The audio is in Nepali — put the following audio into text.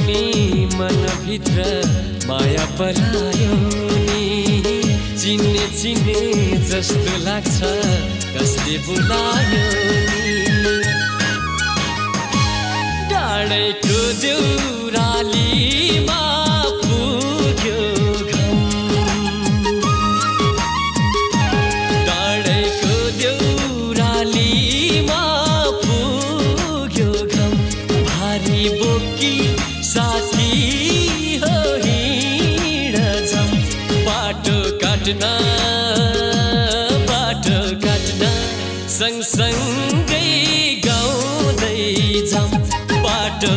पनि मनभित्र माया परायो नि चिन्ने चिन्ने जस्तो लाग्छ कसले बोलायो नि डाँडैको देउरालीमा पुग्यो घाम डाँडैको देउरालीमा पुग्यो घाम भारी बोकी साथी हो हिँड जाम बाटो काट्न सँगसँगै गाउँदै जाम बाटो